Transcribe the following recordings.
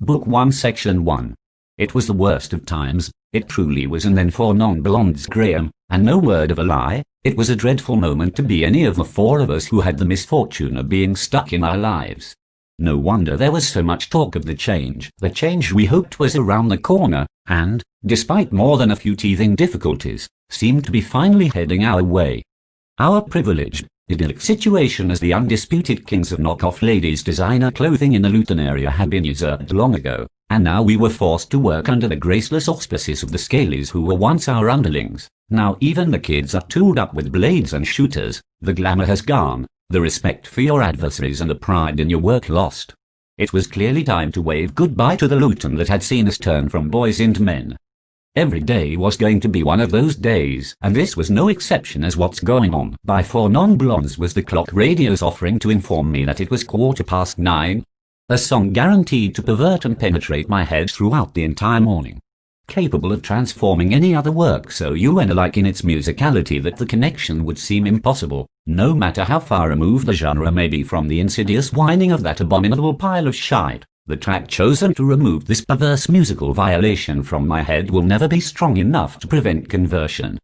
Book 1 Section 1. It was the worst of times, it truly was, and then for non-blondes Graham, and no word of a lie, it was a dreadful moment to be any of the four of us who had the misfortune of being stuck in our lives. No wonder there was so much talk of the change we hoped was around the corner, and, despite more than a few teething difficulties, seemed to be finally heading our way. Our privileged, idyllic situation as the undisputed kings of knockoff ladies' designer clothing in the Luton area had been usurped long ago, and now we were forced to work under the graceless auspices of the scalies who were once our underlings. Now even the kids are tooled up with blades and shooters, the glamour has gone, the respect for your adversaries and the pride in your work lost. It was clearly time to wave goodbye to the Luton that had seen us turn from boys into men. Every day was going to be one of those days, and this was no exception, as What's Going On by Four Non-Blondes was the clock radio's offering to inform me that it was 9:15. A song guaranteed to pervert and penetrate my head throughout the entire morning. Capable of transforming any other work so UN-alike in its musicality that the connection would seem impossible, no matter how far removed the genre may be from the insidious whining of that abominable pile of shite. The track chosen to remove this perverse musical violation from my head will never be strong enough to prevent conversion.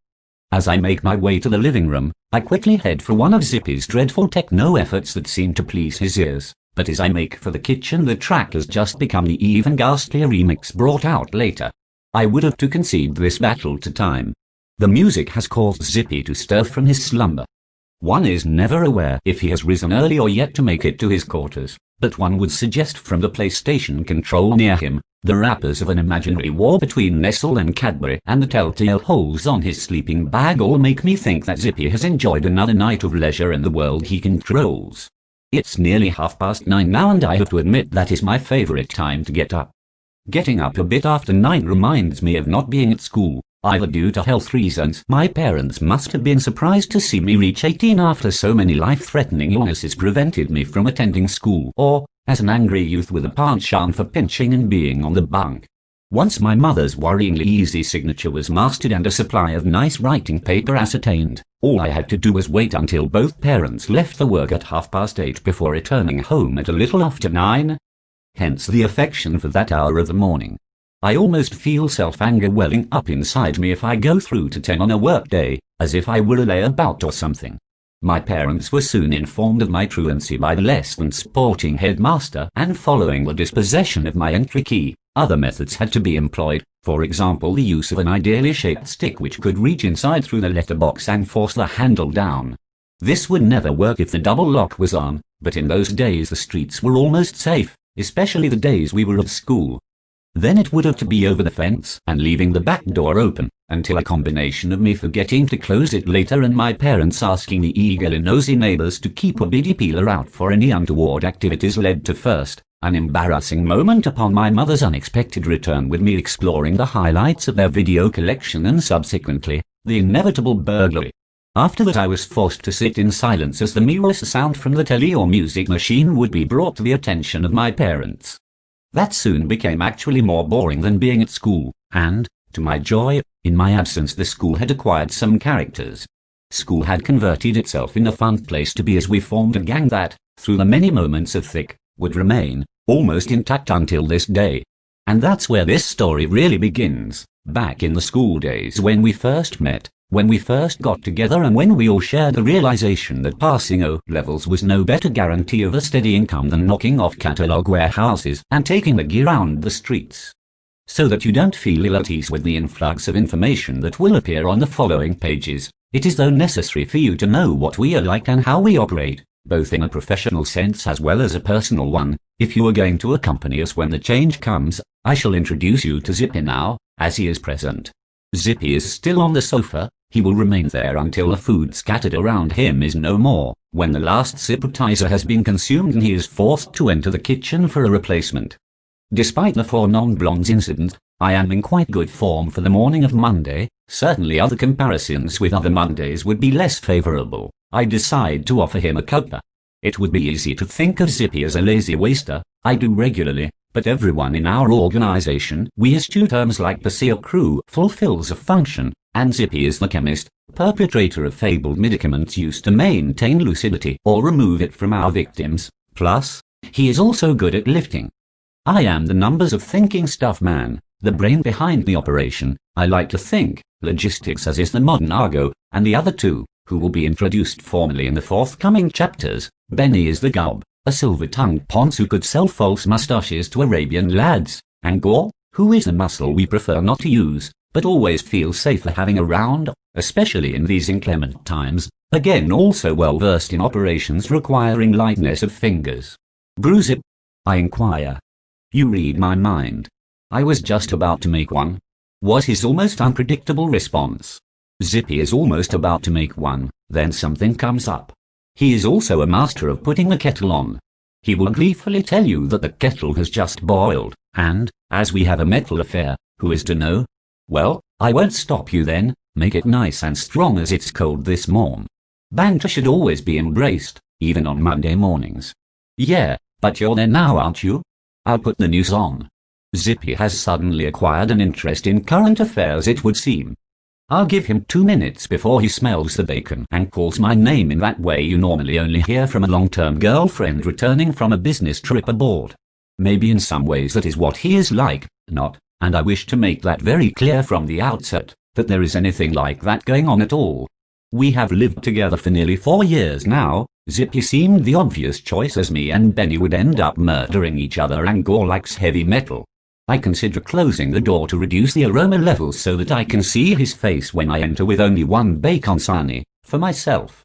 As I make my way to the living room, I quickly head for one of Zippy's dreadful techno efforts that seem to please his ears, but as I make for the kitchen the track has just become the even ghastlier remix brought out later. I would have to concede this battle to time. The music has caused Zippy to stir from his slumber. One is never aware if he has risen early or yet to make it to his quarters, but one would suggest from the PlayStation control near him, the wrappers of an imaginary war between Nestle and Cadbury, and the telltale holes on his sleeping bag all make me think that Zippy has enjoyed another night of leisure in the world he controls. It's nearly 9:30 now, and I have to admit that is my favorite time to get up. Getting up a bit after 9 reminds me of not being at school, either due to health reasons. My parents must have been surprised to see me reach 18 after so many life-threatening illnesses prevented me from attending school, or, as an angry youth with a penchant for pinching and being on the bunk. Once my mother's worryingly easy signature was mastered and a supply of nice writing paper ascertained, all I had to do was wait until both parents left for work at 8:30 before returning home at a little after 9. Hence the affection for that hour of the morning. I almost feel self-anger welling up inside me if I go through to 10 on a work day, as if I were a layabout or something. My parents were soon informed of my truancy by the less than sporting headmaster, and following the dispossession of my entry key, other methods had to be employed, for example the use of an ideally shaped stick which could reach inside through the letterbox and force the handle down. This would never work if the double lock was on, but in those days the streets were almost safe, especially the days we were at school. Then it would have to be over the fence and leaving the back door open, until a combination of me forgetting to close it later and my parents asking the eagerly nosy neighbors to keep a biddy peeler out for any untoward activities led to first, an embarrassing moment upon my mother's unexpected return with me exploring the highlights of their video collection, and subsequently, the inevitable burglary. After that I was forced to sit in silence as the merest sound from the telly or music machine would be brought to the attention of my parents. That soon became actually more boring than being at school, and, to my joy, in my absence the school had acquired some characters. School had converted itself in a fun place to be, as we formed a gang that, through the many moments of thick, would remain, almost intact until this day. And that's where this story really begins, back in the school days when we first met, when we first got together, and when we all shared the realization that passing O-levels was no better guarantee of a steady income than knocking off catalogue warehouses and taking the gear round the streets. So that you don't feel ill at ease with the influx of information that will appear on the following pages, it is though necessary for you to know what we are like and how we operate, both in a professional sense as well as a personal one. If you are going to accompany us when the change comes, I shall introduce you to Zippy now, as he is present. Zippy is still on the sofa. He will remain there until the food scattered around him is no more, when the last appetizer has been consumed and he is forced to enter the kitchen for a replacement. Despite the Four Non-Blondes incident, I am in quite good form for the morning of Monday. Certainly other comparisons with other Mondays would be less favorable. I decide to offer him a cuppa. It would be easy to think of Zippy as a lazy waster. I do regularly, but everyone in our organization, we eschew terms like the SEAL crew, fulfills a function, and Zippy is the chemist, perpetrator of fabled medicaments used to maintain lucidity or remove it from our victims. Plus, he is also good at lifting. I am the numbers of thinking stuff man, the brain behind the operation. I like to think, logistics as is the modern argot, and the other two, who will be introduced formally in the forthcoming chapters. Benny is the gob, a silver-tongued ponce who could sell false mustaches to Arabian lads, and Gore, who is a muscle we prefer not to use, but always feel safer having around, especially in these inclement times, again also well versed in operations requiring lightness of fingers. Bruise, I inquire. You read my mind. I was just about to make one, was his almost unpredictable response. Zippy is almost about to make one, then something comes up. He is also a master of putting the kettle on. He will gleefully tell you that the kettle has just boiled, and, as we have a metal affair, who is to know? Well, I won't stop you then, make it nice and strong as it's cold this morn. Banter should always be embraced, even on Monday mornings. Yeah, but you're there now, aren't you? I'll put the news on. Zippy has suddenly acquired an interest in current affairs, it would seem. I'll give him 2 minutes before he smells the bacon and calls my name in that way you normally only hear from a long-term girlfriend returning from a business trip abroad. Maybe in some ways that is what he is like, not, and I wish to make that very clear from the outset, that there is anything like that going on at all. We have lived together for nearly 4 years now. Zippy seemed the obvious choice, as me and Benny would end up murdering each other, and Gore likes heavy metal. I consider closing the door to reduce the aroma levels so that I can see his face when I enter with only one bacon sarnie, for myself.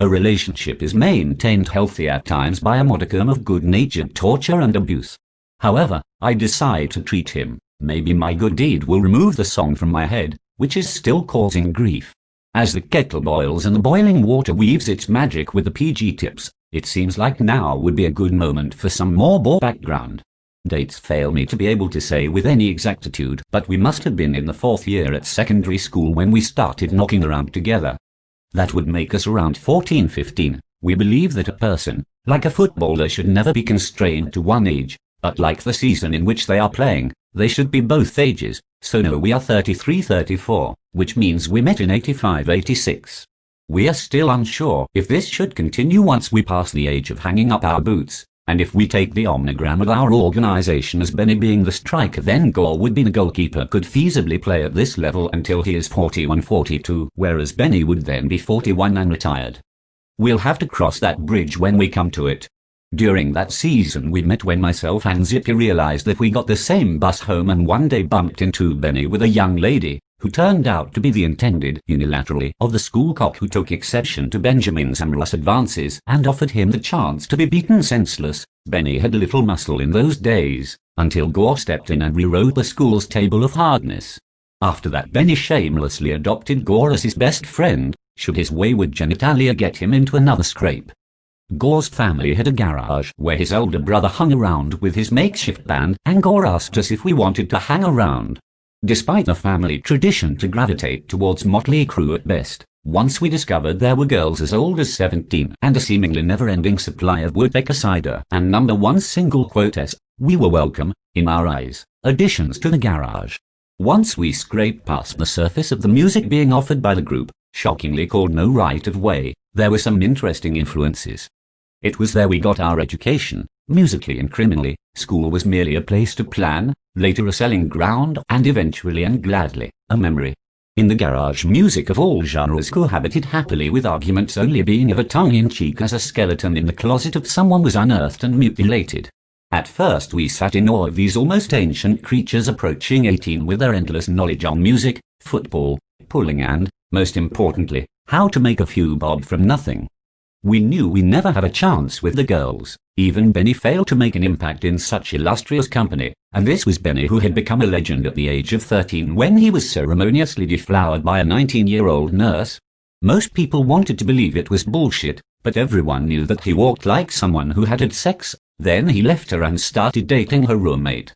A relationship is maintained healthy at times by a modicum of good-natured torture and abuse. However, I decide to treat him. Maybe my good deed will remove the song from my head, which is still causing grief. As the kettle boils and the boiling water weaves its magic with the PG tips, it seems like now would be a good moment for some more bore background. Dates fail me to be able to say with any exactitude, but we must have been in the 4th year at secondary school when we started knocking around together. That would make us around 14-15. We believe that a person, like a footballer, should never be constrained to one age, but like the season in which they are playing, they should be both ages. So no, we are 33-34, which means we met in 85-86. We are still unsure if this should continue once we pass the age of hanging up our boots. And if we take the omnigram of our organization as Benny being the striker, then Gore would be the goalkeeper, could feasibly play at this level until he is 41-42, whereas Benny would then be 41 and retired. We'll have to cross that bridge when we come to it. During that season we met when myself and Zippy realized that we got the same bus home and one day bumped into Benny with a young lady, who turned out to be the intended, unilaterally, of the school cock who took exception to Benjamin's amorous advances and offered him the chance to be beaten senseless. Benny had little muscle in those days, until Gore stepped in and rewrote the school's table of hardness. After that, Benny shamelessly adopted Gore as his best friend, should his wayward genitalia get him into another scrape. Gore's family had a garage where his elder brother hung around with his makeshift band, and Gore asked us if we wanted to hang around. Despite the family tradition to gravitate towards motley crew at best, once we discovered there were girls as old as 17 and a seemingly never-ending supply of Woodpecker cider and number one single quotes, we were welcome, in our eyes, additions to the garage. Once we scraped past the surface of the music being offered by the group, shockingly called No Right of Way, there were some interesting influences. It was there we got our education, musically and criminally. School was merely a place to plan, later a selling ground, and eventually and gladly, a memory. In the garage, music of all genres cohabited happily, with arguments only being of a tongue-in-cheek as a skeleton in the closet of someone was unearthed and mutilated. At first we sat in awe of these almost ancient creatures approaching 18 with their endless knowledge on music, football, pulling and, most importantly, how to make a few bob from nothing. We knew we never had a chance with the girls. Even Benny failed to make an impact in such illustrious company, and this was Benny, who had become a legend at the age of 13 when he was ceremoniously deflowered by a 19-year-old nurse. Most people wanted to believe it was bullshit, but everyone knew that he walked like someone who had sex. Then he left her and started dating her roommate.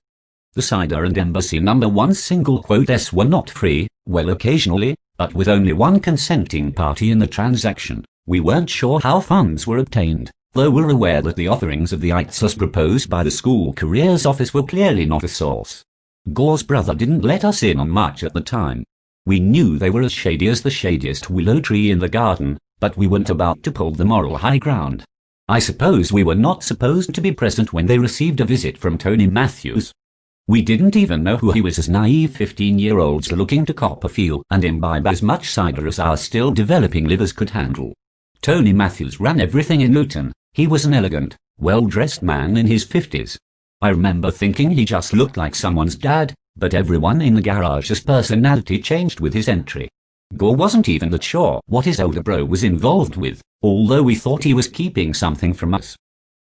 The cider and Embassy number one single quotes were not free, well, occasionally, but with only one consenting party in the transaction. We weren't sure how funds were obtained, though we're aware that the offerings of the ites as proposed by the school careers office were clearly not a source. Gore's brother didn't let us in on much at the time. We knew they were as shady as the shadiest willow tree in the garden, but we weren't about to pull the moral high ground. I suppose we were not supposed to be present when they received a visit from Tony Matthews. We didn't even know who he was as naive 15-year-olds looking to cop a feel and imbibe as much cider as our still developing livers could handle. Tony Matthews ran everything in Luton. He was an elegant, well-dressed man in his 50s. I remember thinking he just looked like someone's dad, but everyone in the garage's personality changed with his entry. Gore wasn't even that sure what his older bro was involved with, although we thought he was keeping something from us.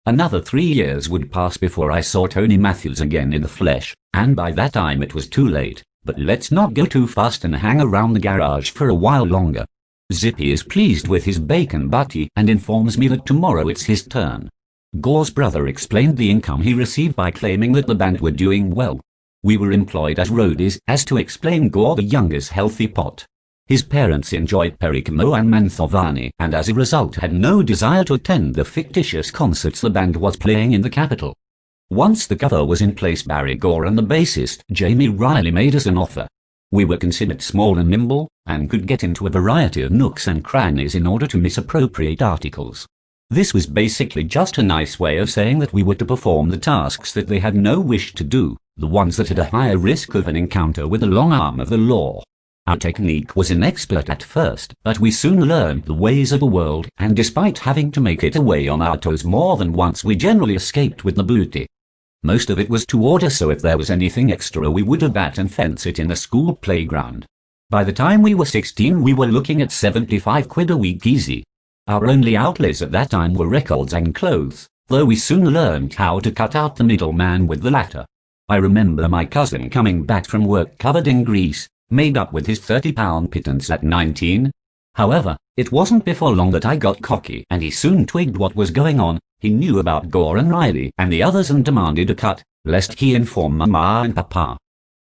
Another 3 years would pass before I saw Tony Matthews again in the flesh, and by that time it was too late, but let's not go too fast and hang around the garage for a while longer. Zippy is pleased with his bacon butty and informs me that tomorrow it's his turn. Gore's brother explained the income he received by claiming that the band were doing well. We were employed as roadies, as to explain Gore the younger's healthy pot. His parents enjoyed Perikamo and Manthovani, and as a result had no desire to attend the fictitious concerts the band was playing in the capital. Once the cover was in place, Barry Gore and the bassist, Jamie Riley, made us an offer. We were considered small and nimble, and could get into a variety of nooks and crannies in order to misappropriate articles. This was basically just a nice way of saying that we were to perform the tasks that they had no wish to do, the ones that had a higher risk of an encounter with the long arm of the law. Our technique was inexpert at first, but we soon learned the ways of the world, and despite having to make it away on our toes more than once, we generally escaped with the booty. Most of it was to order, so if there was anything extra we would bat and fence it in the school playground. By the time we were 16 we were looking at 75 quid a week easy. Our only outlays at that time were records and clothes, though we soon learned how to cut out the middleman with the latter. I remember my cousin coming back from work covered in grease, made up with his £30 pittance at 19. However, it wasn't before long that I got cocky, and he soon twigged what was going on. He knew about Gore and Riley and the others and demanded a cut, lest he inform Mama and Papa.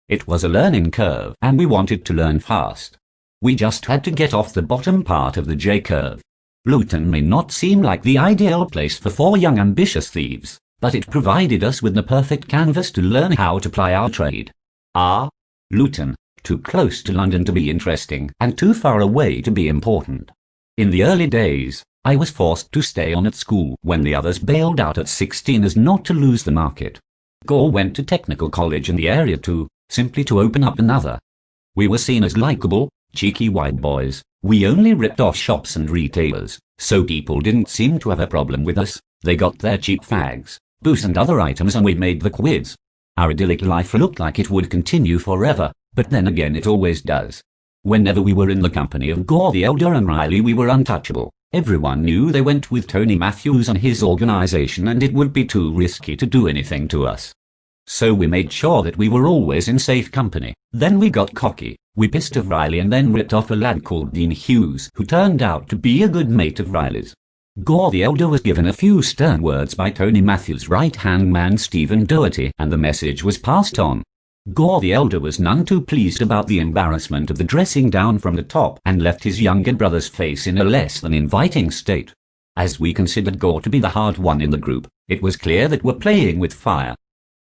It was a learning curve, and we wanted to learn fast. We just had to get off the bottom part of the J-curve. Luton may not seem like the ideal place for 4 young ambitious thieves, but it provided us with the perfect canvas to learn how to ply our trade. Luton, too close to London to be interesting, and too far away to be important. In the early days, I was forced to stay on at school when the others bailed out at 16 as not to lose the market. Gore went to technical college in the area too, simply to open up another. We were seen as likeable, cheeky white boys. We only ripped off shops and retailers, so people didn't seem to have a problem with us. They got their cheap fags, booze and other items, and we made the quids. Our idyllic life looked like it would continue forever, but then again it always does. Whenever we were in the company of Gore the Elder and Riley we were untouchable. Everyone knew they went with Tony Matthews and his organization, and it would be too risky to do anything to us. So we made sure that we were always in safe company. Then we got cocky. We pissed off Riley and then ripped off a lad called Dean Hughes, who turned out to be a good mate of Riley's. Gore the Elder was given a few stern words by Tony Matthews' right-hand man Stephen Doherty, and the message was passed on. Gore the Elder was none too pleased about the embarrassment of the dressing down from the top, and left his younger brother's face in a less than inviting state. As we considered Gore to be the hard one in the group, it was clear that we're playing with fire.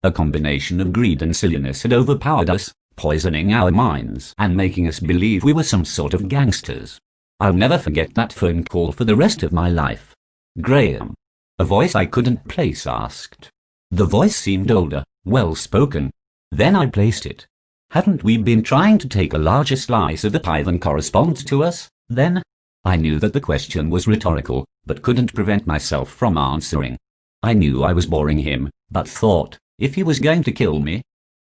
A combination of greed and silliness had overpowered us, poisoning our minds and making us believe we were some sort of gangsters. I'll never forget that phone call for the rest of my life. Graham. A voice I couldn't place asked. The voice seemed older, well-spoken. Then I placed it. Hadn't we been trying to take a larger slice of the pie than corresponds to us, then? I knew that the question was rhetorical, but couldn't prevent myself from answering. I knew I was boring him, but thought, if he was going to kill me,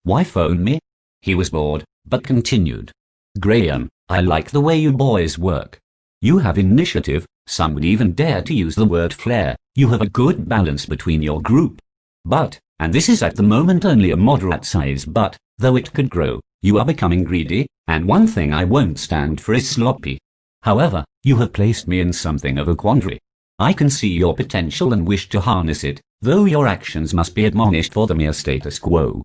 why phone me? He was bored, but continued. Graham, I like the way you boys work. You have initiative, some would even dare to use the word flair. You have a good balance between your group. But, and this is at the moment only a moderate size, but, though it could grow, you are becoming greedy, and one thing I won't stand for is sloppy. However, you have placed me in something of a quandary. I can see your potential and wish to harness it, though your actions must be admonished for the mere status quo.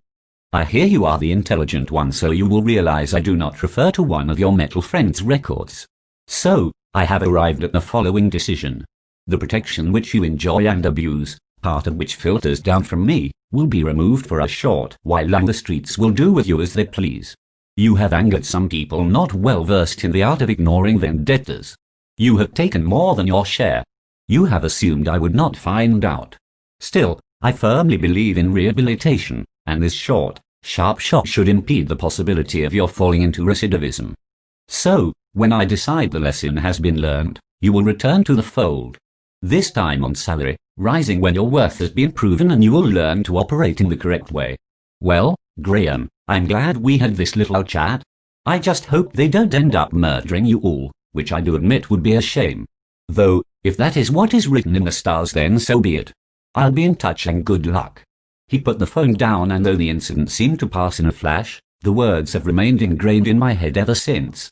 I hear you are the intelligent one, so you will realize I do not refer to one of your metal friends' records. So, I have arrived at the following decision. The protection which you enjoy and abuse, part of which filters down from me, will be removed for a short while, and the streets will do with you as they please. You have angered some people not well versed in the art of ignoring vendettas. You have taken more than your share. You have assumed I would not find out. Still, I firmly believe in rehabilitation, and this short, sharp shock should impede the possibility of your falling into recidivism. So, when I decide the lesson has been learned, you will return to the fold. This time on salary, rising when your worth has been proven, and you will learn to operate in the correct way. Well, Graham, I'm glad we had this little chat. I just hope they don't end up murdering you all, which I do admit would be a shame. Though, if that is what is written in the stars, then so be it. I'll be in touch, and good luck. He put the phone down, and though the incident seemed to pass in a flash, the words have remained ingrained in my head ever since.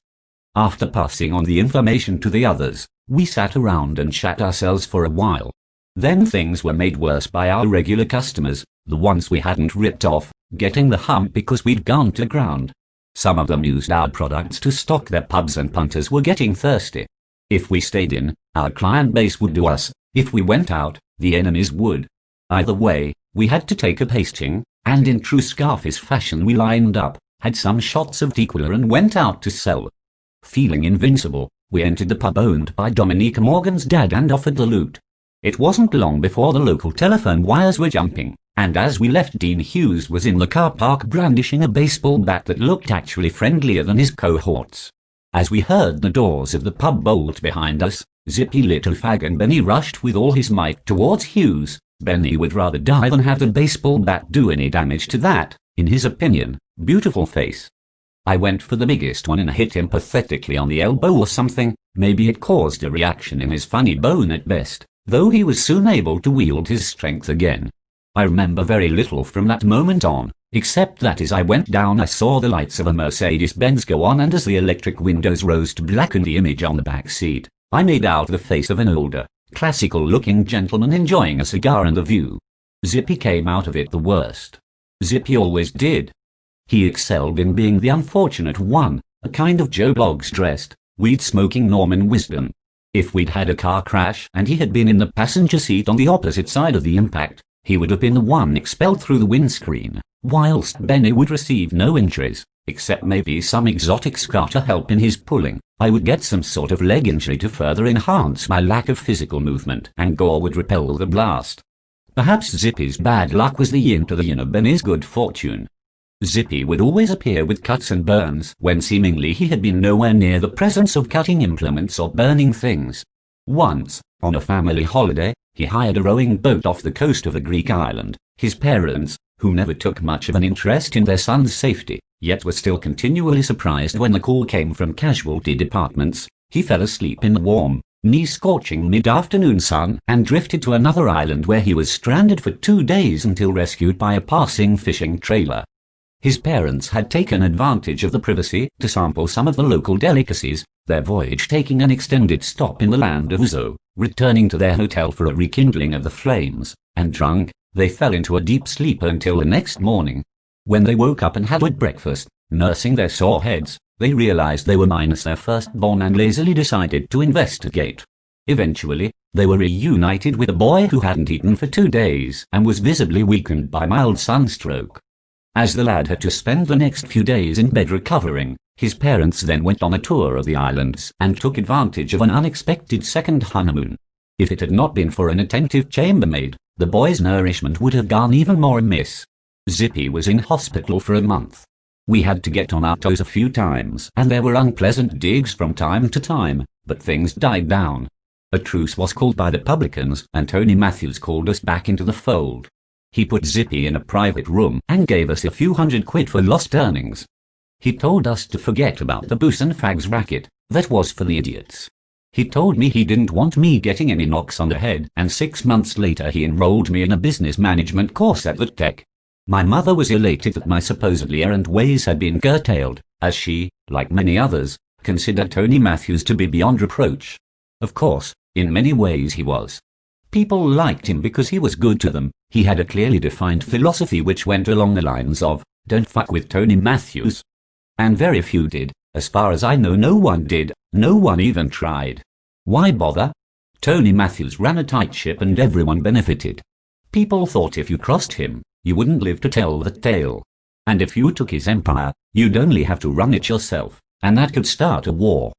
After passing on the information to the others, we sat around and chat ourselves for a while. Then things were made worse by our regular customers, the ones we hadn't ripped off, getting the hump because we'd gone to ground. Some of them used our products to stock their pubs, and punters were getting thirsty. If we stayed in, our client base would do us. If we went out, the enemies would. Either way, we had to take a pasting, and in true Scarface fashion we lined up, had some shots of tequila, and went out to sell. Feeling invincible, we entered the pub owned by Dominica Morgan's dad and offered the loot. It wasn't long before the local telephone wires were jumping, and as we left, Dean Hughes was in the car park brandishing a baseball bat that looked actually friendlier than his cohorts. As we heard the doors of the pub bolt behind us, Zippy lit a fag, and Benny rushed with all his might towards Hughes. Benny would rather die than have the baseball bat do any damage to that, in his opinion, beautiful face. I went for the biggest one and hit him pathetically on the elbow or something. Maybe it caused a reaction in his funny bone at best, though he was soon able to wield his strength again. I remember very little from that moment on, except that as I went down I saw the lights of a Mercedes-Benz go on, and as the electric windows rose to blacken the image on the back seat, I made out the face of an older, classical-looking gentleman enjoying a cigar and the view. Zippy came out of it the worst. Zippy always did. He excelled in being the unfortunate one, a kind of Joe Bloggs dressed, weed-smoking Norman Wisdom. If we'd had a car crash and he had been in the passenger seat on the opposite side of the impact, he would have been the one expelled through the windscreen, whilst Benny would receive no injuries, except maybe some exotic scar to help in his pulling. I would get some sort of leg injury to further enhance my lack of physical movement, and Gore would repel the blast. Perhaps Zippy's bad luck was the yin to the yin of Benny's good fortune. Zippy would always appear with cuts and burns when seemingly he had been nowhere near the presence of cutting implements or burning things. Once, on a family holiday, he hired a rowing boat off the coast of a Greek island. His parents, who never took much of an interest in their son's safety, yet were still continually surprised when the call came from casualty departments, he fell asleep in the warm, knee-scorching mid-afternoon sun and drifted to another island, where he was stranded for 2 days until rescued by a passing fishing trailer. His parents had taken advantage of the privacy to sample some of the local delicacies, their voyage taking an extended stop in the land of Uzo. Returning to their hotel for a rekindling of the flames, and drunk, they fell into a deep sleep until the next morning. When they woke up and had good breakfast, nursing their sore heads, they realized they were minus their firstborn and lazily decided to investigate. Eventually, they were reunited with a boy who hadn't eaten for 2 days and was visibly weakened by mild sunstroke. As the lad had to spend the next few days in bed recovering, his parents then went on a tour of the islands and took advantage of an unexpected second honeymoon. If it had not been for an attentive chambermaid, the boy's nourishment would have gone even more amiss. Zippy was in hospital for a month. We had to get on our toes a few times, and there were unpleasant digs from time to time, but things died down. A truce was called by the publicans, and Tony Matthews called us back into the fold. He put Zippy in a private room and gave us a few £100 for lost earnings. He told us to forget about the booze and fags racket, that was for the idiots. He told me he didn't want me getting any knocks on the head, and 6 months later he enrolled me in a business management course at the Tech. My mother was elated that my supposedly errant ways had been curtailed, as she, like many others, considered Tony Matthews to be beyond reproach. Of course, in many ways he was. People liked him because he was good to them. He had a clearly defined philosophy which went along the lines of, "Don't fuck with Tony Matthews." And very few did. As far as I know, no one did. No one even tried. Why bother? Tony Matthews ran a tight ship and everyone benefited. People thought if you crossed him, you wouldn't live to tell the tale. And if you took his empire, you'd only have to run it yourself, and that could start a war.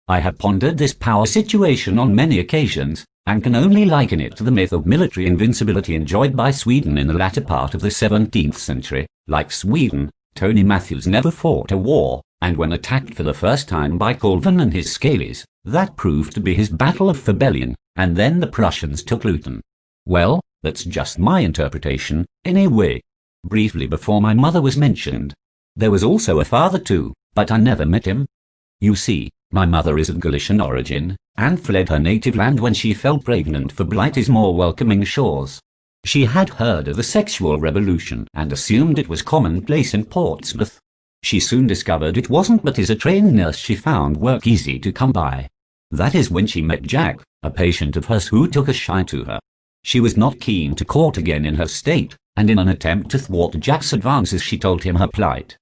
I have pondered this power situation on many occasions, and can only liken it to the myth of military invincibility enjoyed by Sweden in the latter part of the 17th century. Like Sweden, Tony Matthews never fought a war, and when attacked for the first time by Colvin and his Scalies, that proved to be his Battle of Fabellion, and then the Prussians took Luton. Well, that's just my interpretation, anyway. Briefly before my mother was mentioned. There was also a father too, but I never met him. You see, my mother is of Galician origin, and fled her native land when she fell pregnant for Blighty's more welcoming shores. She had heard of the sexual revolution and assumed it was commonplace in Portsmouth. She soon discovered it wasn't, but as a trained nurse she found work easy to come by. That is when she met Jack, a patient of hers who took a shine to her. She was not keen to court again in her state, and in an attempt to thwart Jack's advances she told him her plight.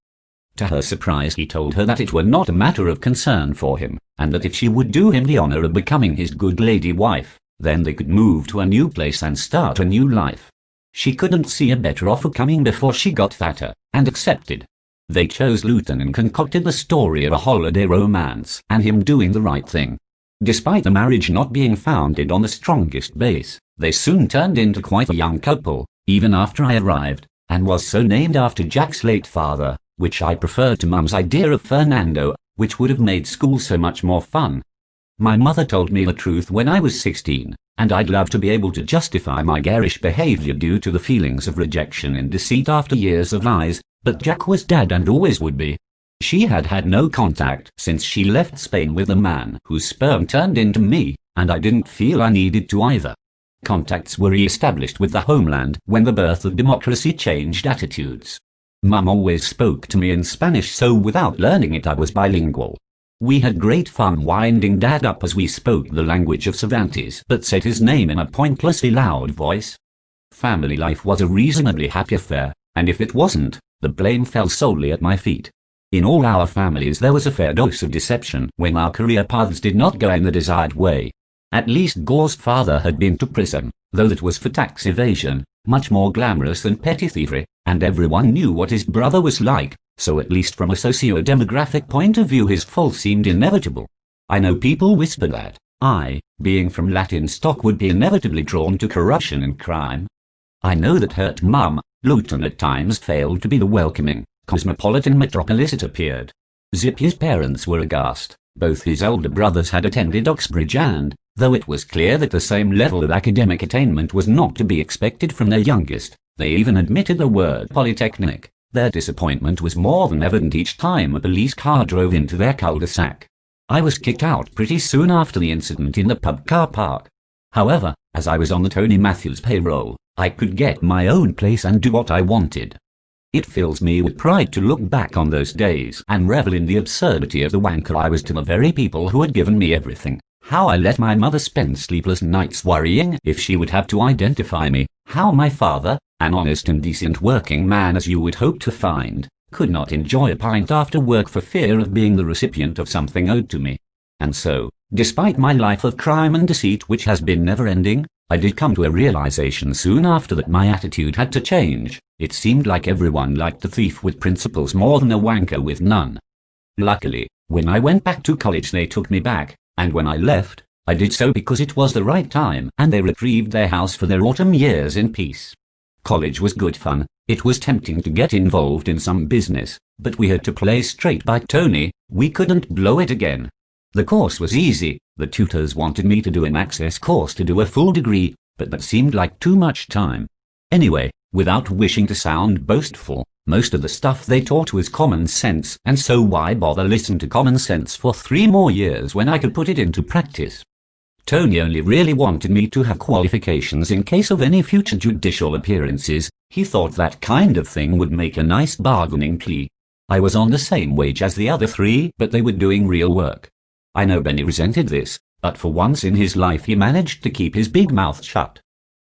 To her surprise he told her that it were not a matter of concern for him, and that if she would do him the honour of becoming his good lady wife, then they could move to a new place and start a new life. She couldn't see a better offer coming before she got fatter, and accepted. They chose Luton and concocted the story of a holiday romance and him doing the right thing. Despite the marriage not being founded on the strongest base, they soon turned into quite a young couple, even after I arrived, and was so named after Jack's late father, which I preferred to Mum's idea of Fernando, which would have made school so much more fun. My mother told me the truth when I was 16, and I'd love to be able to justify my garish behaviour due to the feelings of rejection and deceit after years of lies, but Jack was Dad and always would be. She had had no contact since she left Spain with a man whose sperm turned into me, and I didn't feel I needed to either. Contacts were re-established with the homeland when the birth of democracy changed attitudes. Mum always spoke to me in Spanish, so without learning it I was bilingual. We had great fun winding Dad up as we spoke the language of Cervantes but said his name in a pointlessly loud voice. Family life was a reasonably happy affair, and if it wasn't, the blame fell solely at my feet. In all our families there was a fair dose of deception when our career paths did not go in the desired way. At least Gore's father had been to prison, though that was for tax evasion, much more glamorous than petty thievery, and everyone knew what his brother was like, so at least from a socio-demographic point of view his fall seemed inevitable. I know people whisper that I, being from Latin stock, would be inevitably drawn to corruption and crime. I know that hurt Mum. Luton at times failed to be the welcoming, cosmopolitan metropolis it appeared. Zippy's parents were aghast. Both his elder brothers had attended Oxbridge and, though it was clear that the same level of academic attainment was not to be expected from their youngest, they even admitted the word polytechnic. Their disappointment was more than evident each time a police car drove into their cul-de-sac. I was kicked out pretty soon after the incident in the pub car park. However, as I was on the Tony Matthews payroll, I could get my own place and do what I wanted. It fills me with pride to look back on those days and revel in the absurdity of the wanker I was to the very people who had given me everything. How I let my mother spend sleepless nights worrying if she would have to identify me. How my father, an honest and decent working man as you would hope to find, could not enjoy a pint after work for fear of being the recipient of something owed to me. And so, despite my life of crime and deceit which has been never-ending, I did come to a realization soon after that my attitude had to change. It seemed like everyone liked a thief with principles more than a wanker with none. Luckily, when I went back to college they took me back, and when I left, I did so because it was the right time and they retrieved their house for their autumn years in peace. College was good fun. It was tempting to get involved in some business, but we had to play straight by Tony. We couldn't blow it again. The course was easy. The tutors wanted me to do an access course to do a full degree, but that seemed like too much time. Anyway, without wishing to sound boastful, most of the stuff they taught was common sense, and so why bother listen to common sense for 3 more years when I could put it into practice? Tony only really wanted me to have qualifications in case of any future judicial appearances. He thought that kind of thing would make a nice bargaining plea. I was on the same wage as the other 3, but they were doing real work. I know Benny resented this, but for once in his life he managed to keep his big mouth shut.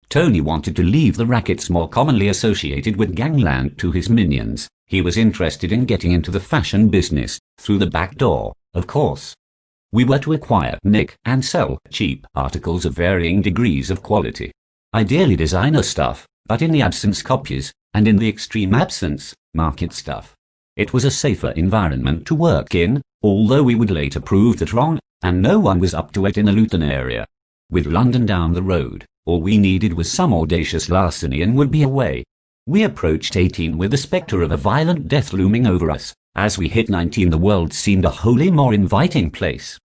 Tony wanted to leave the rackets more commonly associated with gangland to his minions. He was interested in getting into the fashion business, through the back door, of course. We were to acquire, nick, and sell cheap articles of varying degrees of quality. Ideally designer stuff, but in the absence copies, and in the extreme absence, market stuff. It was a safer environment to work in, although we would later prove that wrong, and no one was up to it in the Luton area. With London down the road, all we needed was some audacious larceny and would be away. We approached 18 with the spectre of a violent death looming over us. As we hit 19, the world seemed a wholly more inviting place.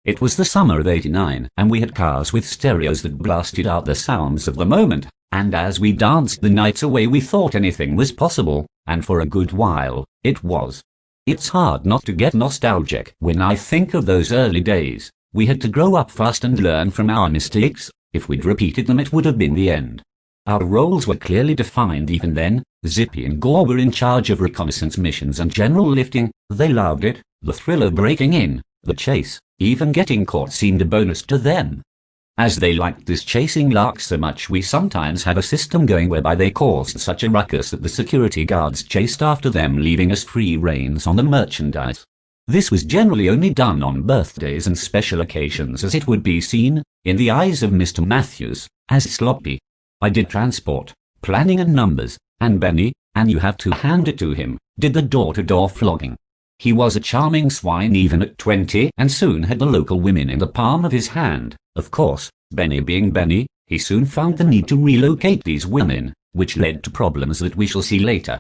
It was the summer of '89, and we had cars with stereos that blasted out the sounds of the moment, and as we danced the nights away we thought anything was possible, and for a good while, it was. It's hard not to get nostalgic when I think of those early days. We had to grow up fast and learn from our mistakes. If we'd repeated them it would have been the end. Our roles were clearly defined even then. Zippy and Gore were in charge of reconnaissance missions and general lifting. They loved it. The thrill of breaking in, the chase, even getting caught seemed a bonus to them. As they liked this chasing lark so much, we sometimes had a system going whereby they caused such a ruckus that the security guards chased after them, leaving us free reins on the merchandise. This was generally only done on birthdays and special occasions, as it would be seen, in the eyes of Mr. Matthews, as sloppy. I did transport, planning and numbers, and Benny, and you have to hand it to him, did the door-to-door flogging. He was a charming swine even at 20, and soon had the local women in the palm of his hand. Of course, Benny being Benny, he soon found the need to relocate these women, which led to problems that we shall see later.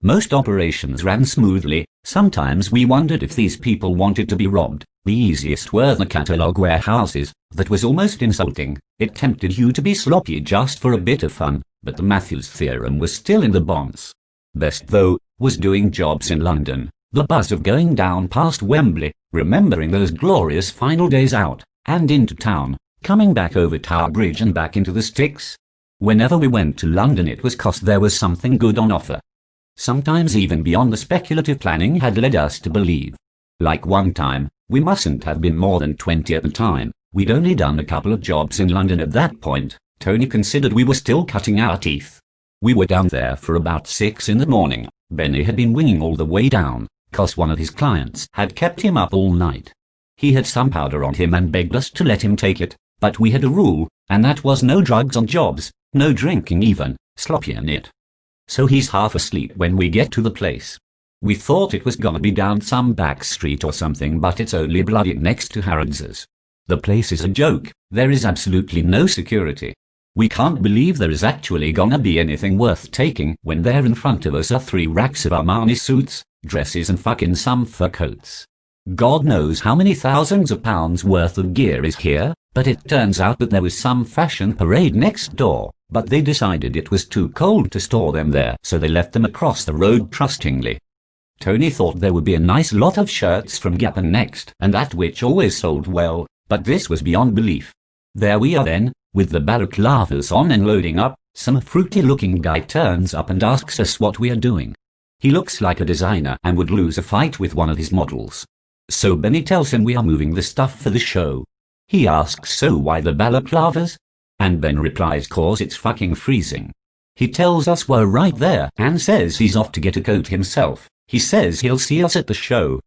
Most operations ran smoothly. Sometimes we wondered if these people wanted to be robbed. The easiest were the catalogue warehouses. That was almost insulting. It tempted you to be sloppy just for a bit of fun, but the Matthews theorem was still in the bonds. Best, though, was doing jobs in London. The buzz of going down past Wembley, remembering those glorious final days out, and into town, coming back over Tower Bridge and back into the sticks. Whenever we went to London it was 'cause there was something good on offer. Sometimes even beyond the speculative planning had led us to believe. Like one time, we mustn't have been more than 20 at the time. We'd only done a couple of jobs in London at that point. Tony considered we were still cutting our teeth. We were down there for about 6 in the morning. Benny had been winging all the way down, 'cause one of his clients had kept him up all night. He had some powder on him and begged us to let him take it, but we had a rule, and that was no drugs on jobs, no drinking even, sloppy in it. So he's half asleep when we get to the place. We thought it was gonna be down some back street or something, but it's only bloody next to Harrods's. The place is a joke. There is absolutely no security. We can't believe there is actually gonna be anything worth taking when there in front of us are 3 racks of Armani suits, dresses and fucking some fur coats. God knows how many thousands of pounds worth of gear is here, but it turns out that there was some fashion parade next door, but they decided it was too cold to store them there, so they left them across the road trustingly. Tony thought there would be a nice lot of shirts from Gap and Next, and that which always sold well, but this was beyond belief. There we are then, with the balaclavas on and loading up. Some fruity-looking guy turns up and asks us what we are doing. He looks like a designer and would lose a fight with one of his models. So Benny tells him we are moving the stuff for the show. He asks, so why the balaclavas? And Ben replies, 'cause it's fucking freezing. He tells us we're right there and says he's off to get a coat himself. He says he'll see us at the show.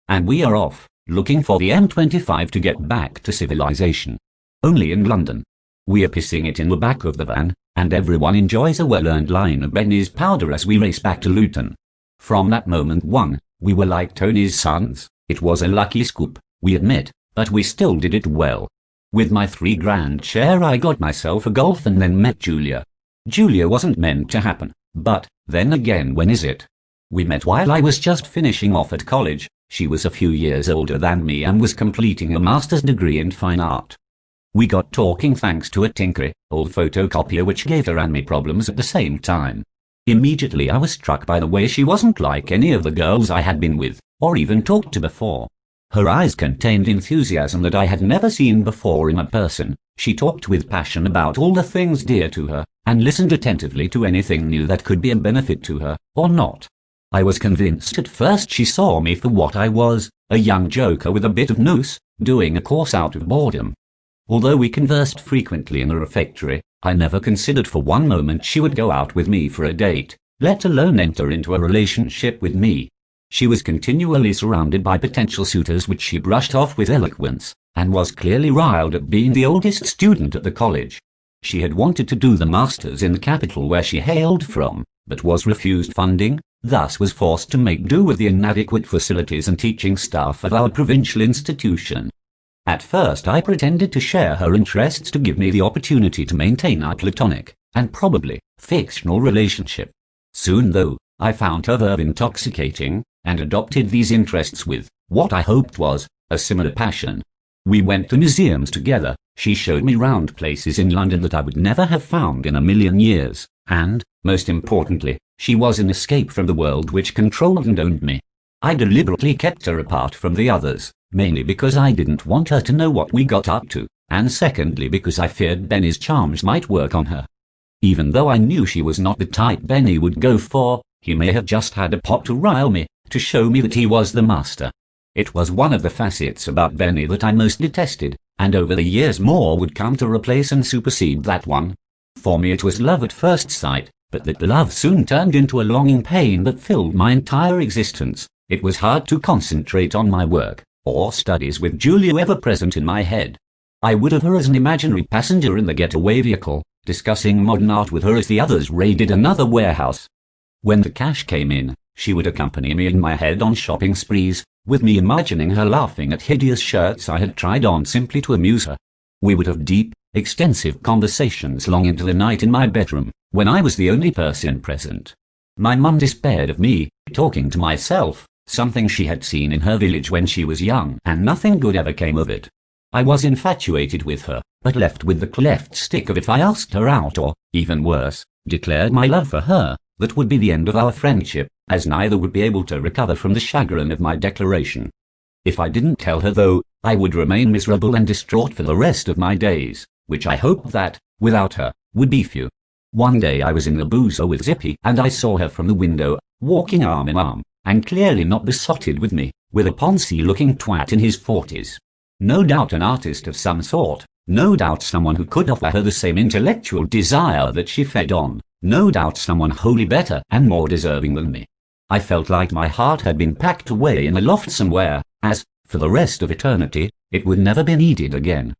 And we are off, looking for the M25 to get back to civilization. Only in London. We are pissing it in the back of the van, and everyone enjoys a well-earned line of Benny's powder as we race back to Luton. From that moment on, we were like Tony's sons. It was a lucky scoop, we admit, but we still did it well. With my 3 grand share I got myself a Golf and then met Julia. Julia wasn't meant to happen, but, then again, when is it? We met while I was just finishing off at college. She was a few years older than me and was completing a master's degree in fine art. We got talking thanks to a tinkery old photocopier which gave her and me problems at the same time. Immediately I was struck by the way she wasn't like any of the girls I had been with, or even talked to before. Her eyes contained enthusiasm that I had never seen before in a person. She talked with passion about all the things dear to her, and listened attentively to anything new that could be a benefit to her, or not. I was convinced at first she saw me for what I was, a young joker with a bit of nous, doing a course out of boredom. Although we conversed frequently in the refectory, I never considered for one moment she would go out with me for a date, let alone enter into a relationship with me. She was continually surrounded by potential suitors which she brushed off with eloquence, and was clearly riled at being the oldest student at the college. She had wanted to do the masters in the capital where she hailed from, but was refused funding, thus was forced to make do with the inadequate facilities and teaching staff of our provincial institution. At first I pretended to share her interests to give me the opportunity to maintain our platonic, and probably, fictional relationship. Soon though, I found her verve intoxicating, and adopted these interests with, what I hoped was, a similar passion. We went to museums together, she showed me round places in London that I would never have found in a million years, and, most importantly, she was an escape from the world which controlled and owned me. I deliberately kept her apart from the others, mainly because I didn't want her to know what we got up to, and secondly because I feared Benny's charms might work on her. Even though I knew she was not the type Benny would go for, he may have just had a pop to rile me, to show me that he was the master. It was one of the facets about Benny that I most detested, and over the years more would come to replace and supersede that one. For me it was love at first sight, but that love soon turned into a longing pain that filled my entire existence. It was hard to concentrate on my work, or studies with Julia ever present in my head. I would have her as an imaginary passenger in the getaway vehicle, discussing modern art with her as the others raided another warehouse. When the cash came in, she would accompany me in my head on shopping sprees, with me imagining her laughing at hideous shirts I had tried on simply to amuse her. We would have deep, extensive conversations long into the night in my bedroom, when I was the only person present. My mum despaired of me, talking to myself, something she had seen in her village when she was young, and nothing good ever came of it. I was infatuated with her, but left with the cleft stick of if I asked her out or, even worse, declared my love for her, that would be the end of our friendship, as neither would be able to recover from the chagrin of my declaration. If I didn't tell her though, I would remain miserable and distraught for the rest of my days, which I hoped that, without her, would be few. One day I was in the boozer with Zippy and I saw her from the window, walking arm in arm, and clearly not besotted with me, with a poncy-looking twat in his 40s. No doubt an artist of some sort, no doubt someone who could offer her the same intellectual desire that she fed on, no doubt someone wholly better and more deserving than me. I felt like my heart had been packed away in a loft somewhere, as, for the rest of eternity, it would never be needed again.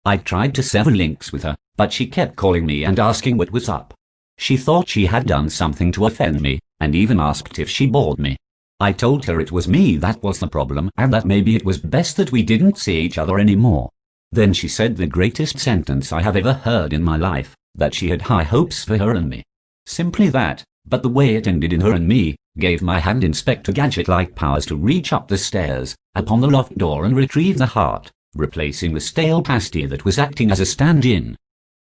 I tried to sever links with her, but she kept calling me and asking what was up. She thought she had done something to offend me, and even asked if she bored me. I told her it was me that was the problem and that maybe it was best that we didn't see each other anymore. Then she said the greatest sentence I have ever heard in my life, that she had high hopes for her and me. Simply that, but the way it ended in her and me, gave my hand Inspector Gadget-like powers to reach up the stairs, upon the loft door and retrieve the heart, replacing the stale pasty that was acting as a stand-in.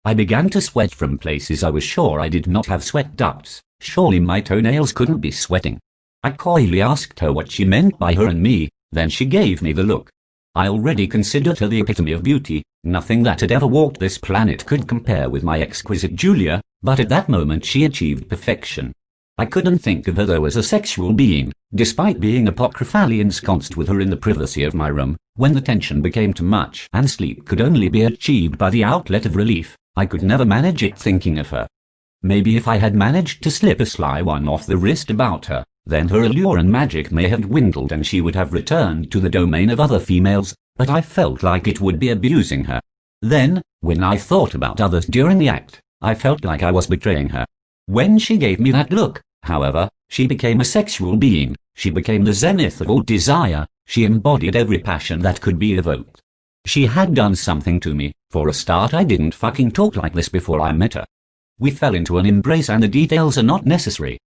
I began to sweat from places I was sure I did not have sweat ducts. Surely my toenails couldn't be sweating. I coyly asked her what she meant by her and me, then she gave me the look. I already considered her the epitome of beauty. Nothing that had ever walked this planet could compare with my exquisite Julia, but at that moment she achieved perfection. I couldn't think of her though as a sexual being, despite being apocryphally ensconced with her in the privacy of my room. When the tension became too much and sleep could only be achieved by the outlet of relief, I could never manage it thinking of her. Maybe if I had managed to slip a sly one off the wrist about her, then her allure and magic may have dwindled and she would have returned to the domain of other females, but I felt like it would be abusing her. Then, when I thought about others during the act, I felt like I was betraying her. When she gave me that look, however, she became a sexual being, she became the zenith of all desire, she embodied every passion that could be evoked. She had done something to me. For a start, I didn't fucking talk like this before I met her. We fell into an embrace and the details are not necessary.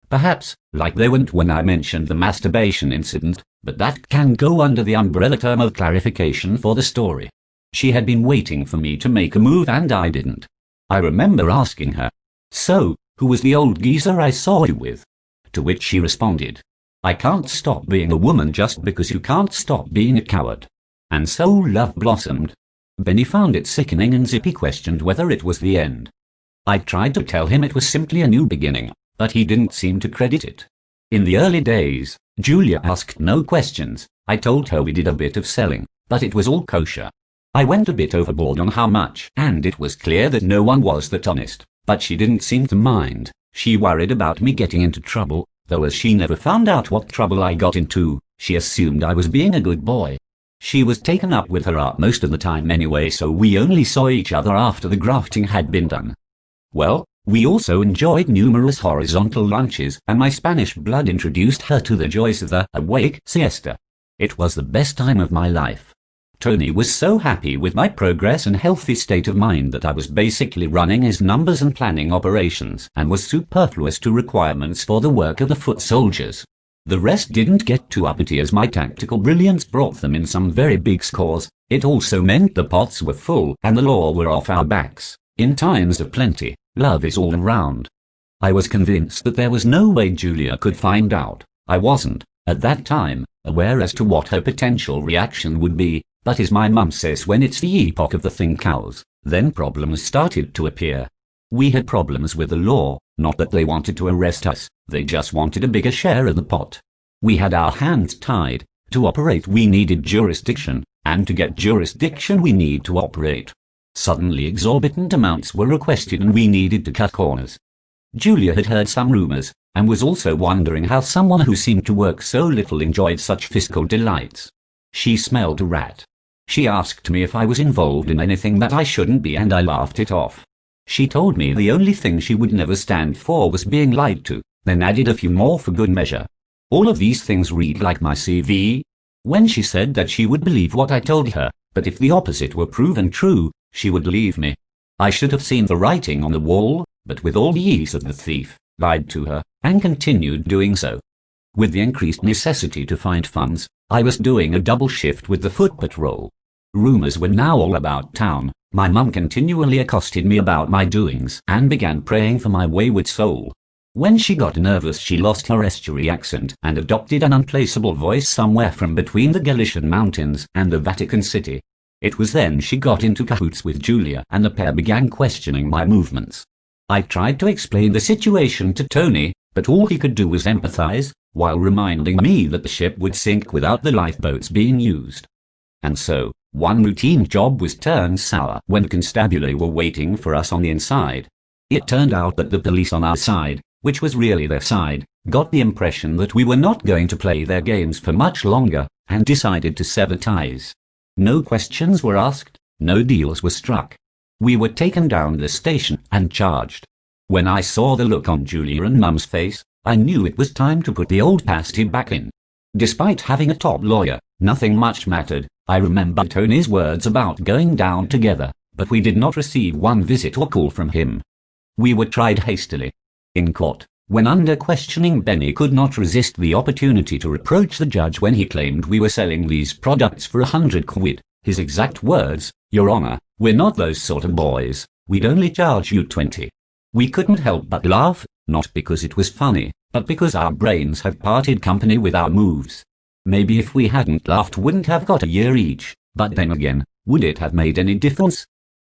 Perhaps, like they weren't when I mentioned the masturbation incident, but that can go under the umbrella term of clarification for the story. She had been waiting for me to make a move and I didn't. I remember asking her, "So, who was the old geezer I saw you with?" To which she responded, "I can't stop being a woman just because you can't stop being a coward." And so love blossomed. Benny found it sickening and Zippy questioned whether it was the end. I tried to tell him it was simply a new beginning, but he didn't seem to credit it. In the early days, Julia asked no questions. I told her we did a bit of selling, but it was all kosher. I went a bit overboard on how much, and it was clear that no one was that honest, but she didn't seem to mind. She worried about me getting into trouble, though as she never found out what trouble I got into, she assumed I was being a good boy. She was taken up with her art most of the time anyway, so we only saw each other after the grafting had been done. Well, we also enjoyed numerous horizontal lunches, and my Spanish blood introduced her to the joys of the awake siesta. It was the best time of my life. Tony was so happy with my progress and healthy state of mind that I was basically running his numbers and planning operations and was superfluous to requirements for the work of the foot soldiers. The rest didn't get too uppity as my tactical brilliance brought them in some very big scores. It also meant the pots were full and the law were off our backs. In times of plenty, love is all around. I was convinced that there was no way Julia could find out. I wasn't, at that time, aware as to what her potential reaction would be, but as my mum says, when it's the epoch of the think cows, then problems started to appear. We had problems with the law, not that they wanted to arrest us, they just wanted a bigger share of the pot. We had our hands tied. To operate we needed jurisdiction, and to get jurisdiction we need to operate. Suddenly exorbitant amounts were requested and we needed to cut corners. Julia had heard some rumors, and was also wondering how someone who seemed to work so little enjoyed such fiscal delights. She smelled a rat. She asked me if I was involved in anything that I shouldn't be, and I laughed it off. She told me the only thing she would never stand for was being lied to, then added a few more for good measure. All of these things read like my CV. When she said that she would believe what I told her, but if the opposite were proven true, she would leave me. I should have seen the writing on the wall, but with all the ease of the thief, lied to her, and continued doing so. With the increased necessity to find funds, I was doing a double shift with the foot patrol. Rumors were now all about town. My mum continually accosted me about my doings and began praying for my wayward soul. When she got nervous she lost her estuary accent and adopted an unplaceable voice somewhere from between the Galician mountains and the Vatican City. It was then she got into cahoots with Julia and the pair began questioning my movements. I tried to explain the situation to Tony, but all he could do was empathize, while reminding me that the ship would sink without the lifeboats being used. And so, one routine job was turned sour when the constabulary were waiting for us on the inside. It turned out that the police on our side, which was really their side, got the impression that we were not going to play their games for much longer, and decided to sever ties. No questions were asked, no deals were struck. We were taken down the station and charged. When I saw the look on Julia and Mum's face, I knew it was time to put the old pasty back in. Despite having a top lawyer, nothing much mattered. I remember Tony's words about going down together, but we did not receive one visit or call from him. We were tried hastily. In court, when under questioning, Benny could not resist the opportunity to reproach the judge when he claimed we were selling these products for 100 quid. His exact words, "Your Honor, we're not those sort of boys, we'd only charge you 20. We couldn't help but laugh, not because it was funny, but because our brains had parted company with our moves. Maybe if we hadn't laughed wouldn't have got a year each, but then again, would it have made any difference?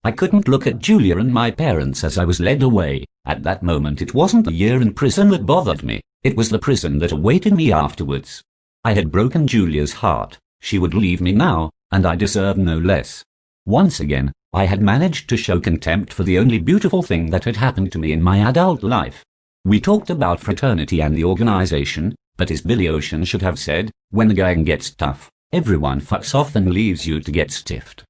I couldn't look at Julia and my parents as I was led away. At that moment it wasn't the year in prison that bothered me, it was the prison that awaited me afterwards. I had broken Julia's heart, she would leave me now, and I deserved no less. Once again, I had managed to show contempt for the only beautiful thing that had happened to me in my adult life. We talked about fraternity and the organization, but as Billy Ocean should have said, when the going gets tough, everyone fucks off and leaves you to get stiffed.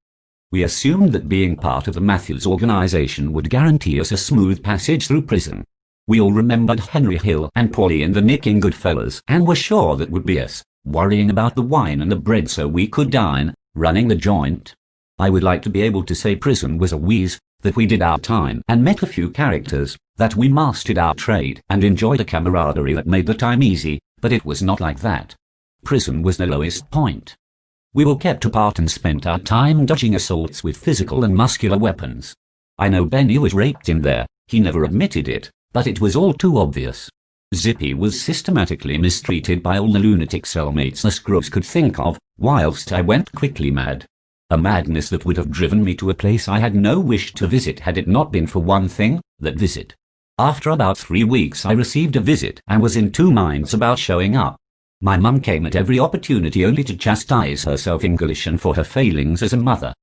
We assumed that being part of the Matthews organization would guarantee us a smooth passage through prison. We all remembered Henry Hill and Paulie and the Nick in Goodfellas and were sure that would be us, worrying about the wine and the bread so we could dine, running the joint. I would like to be able to say prison was a wheeze, that we did our time and met a few characters, that we mastered our trade and enjoyed a camaraderie that made the time easy, but it was not like that. Prison was the lowest point. We were kept apart and spent our time dodging assaults with physical and muscular weapons. I know Benny was raped in there, he never admitted it, but it was all too obvious. Zippy was systematically mistreated by all the lunatic cellmates the Scrubs could think of, whilst I went quickly mad. A madness that would have driven me to a place I had no wish to visit had it not been for one thing, that visit. After about 3 weeks I received a visit and was in two minds about showing up. My mum came at every opportunity only to chastise herself in Galician for her failings as a mother.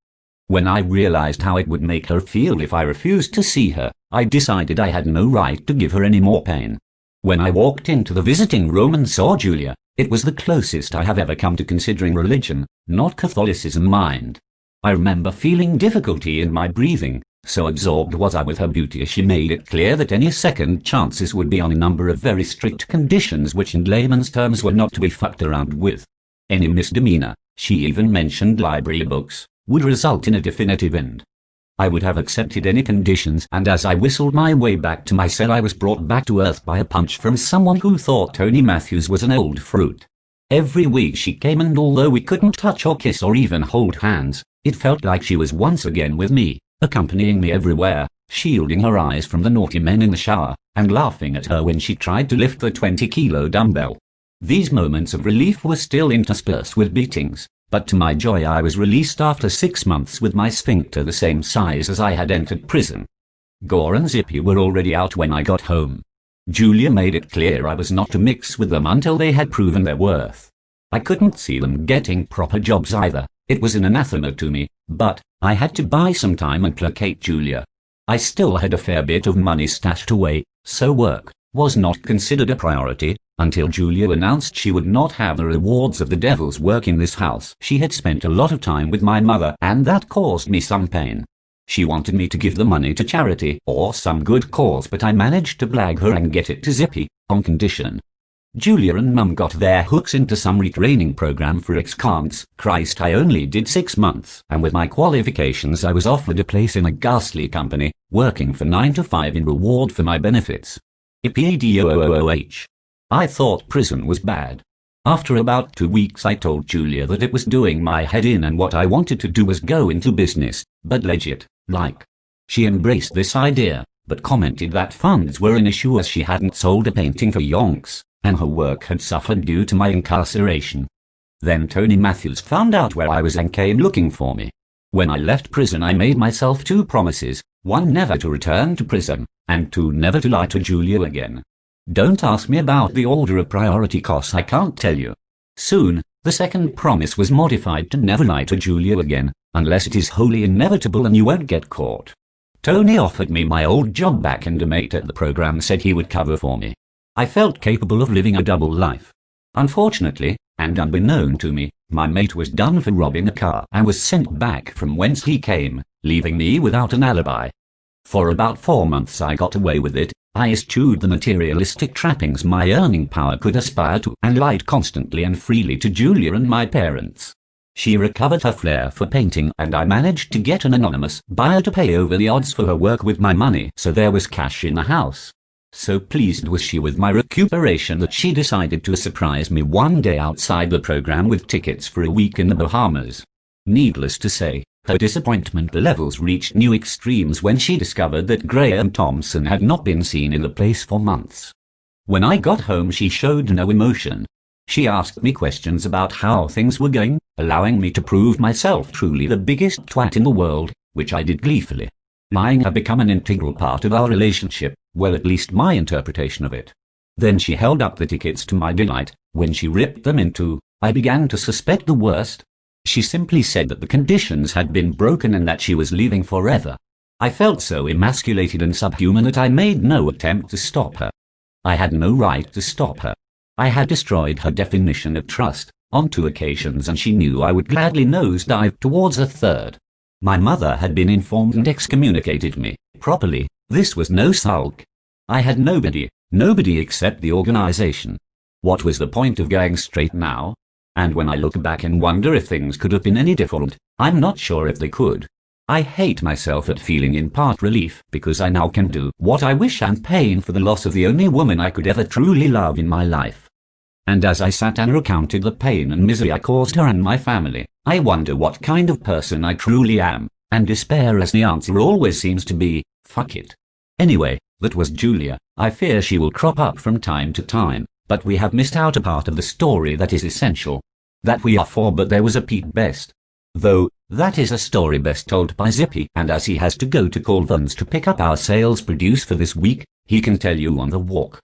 When I realized how it would make her feel if I refused to see her, I decided I had no right to give her any more pain. When I walked into the visiting room and saw Julia, it was the closest I have ever come to considering religion, not Catholicism, mind. I remember feeling difficulty in my breathing, so absorbed was I with her beauty as she made it clear that any second chances would be on a number of very strict conditions which in layman's terms were not to be fucked around with. Any misdemeanor, She even mentioned library books would result in a definitive end. I would have accepted any conditions, and as I whistled my way back to my cell I was brought back to earth by a punch from someone who thought Tony Matthews was an old fruit. Every week she came, and although we couldn't touch or kiss or even hold hands, it felt like she was once again with me, accompanying me everywhere, shielding her eyes from the naughty men in the shower, and laughing at her when she tried to lift the 20-kilo dumbbell. These moments of relief were still interspersed with beatings, but to my joy I was released after 6 months with my sphincter the same size as I had entered prison. Gore and Zippy were already out when I got home. Julia made it clear I was not to mix with them until they had proven their worth. I couldn't see them getting proper jobs either. It was an anathema to me, but I had to buy some time and placate Julia. I still had a fair bit of money stashed away, so work was not considered a priority until Julia announced she would not have the rewards of the devil's work in this house. She had spent a lot of time with my mother, and that caused me some pain. She wanted me to give the money to charity or some good cause, but I managed to blag her and get it to Zippy, on condition. Julia and Mum got their hooks into some retraining program for ex-cons. Christ, I only did 6 months, and with my qualifications I was offered a place in a ghastly company, working for 9 to 5 in reward for my benefits. IPADOOOH. I thought prison was bad. After about 2 weeks I told Julia that it was doing my head in and what I wanted to do was go into business, but legit, like. She embraced this idea, but commented that funds were an issue as she hadn't sold a painting for yonks, and her work had suffered due to my incarceration. Then Tony Matthews found out where I was and came looking for me. When I left prison I made myself 2 promises, 1 never to return to prison, and 2 never to lie to Julia again. Don't ask me about the order of priority, cause I can't tell you. Soon, the second promise was modified to never lie to Julia again, unless it is wholly inevitable and you won't get caught. Tony offered me my old job back, and a mate at the program said he would cover for me. I felt capable of living a double life. Unfortunately, and unbeknown to me, my mate was done for robbing a car and was sent back from whence he came, leaving me without an alibi. For about 4 months I got away with it. I eschewed the materialistic trappings my earning power could aspire to, and lied constantly and freely to Julia and my parents. She recovered her flair for painting, and I managed to get an anonymous buyer to pay over the odds for her work with my money, so there was cash in the house. So pleased was she with my recuperation that she decided to surprise me one day outside the program with tickets for a week in the Bahamas. Needless to say, her disappointment levels reached new extremes when she discovered that Graham Thompson had not been seen in the place for months. When I got home she showed no emotion. She asked me questions about how things were going, allowing me to prove myself truly the biggest twat in the world, which I did gleefully. Lying had become an integral part of our relationship, well, at least my interpretation of it. Then she held up the tickets to my delight. When she ripped them in two, I began to suspect the worst. She simply said that the conditions had been broken and that she was leaving forever. I felt so emasculated and subhuman that I made no attempt to stop her. I had no right to stop her. I had destroyed her definition of trust on 2 occasions, and she knew I would gladly nosedive towards a third. My mother had been informed and excommunicated me properly. This was no sulk. I had nobody except the organization. What was the point of going straight now? And when I look back and wonder if things could have been any different, I'm not sure if they could. I hate myself at feeling in part relief because I now can do what I wish and pain for the loss of the only woman I could ever truly love in my life. And as I sat and recounted the pain and misery I caused her and my family, I wonder what kind of person I truly am, and despair as the answer always seems to be, fuck it. Anyway, that was Julia. I fear she will crop up from time to time, but we have missed out a part of the story that is essential. That we are for, but there was a Pete Best. Though, that is a story best told by Zippy, and as he has to go to Colvins to pick up our sales produce for this week, he can tell you on the walk.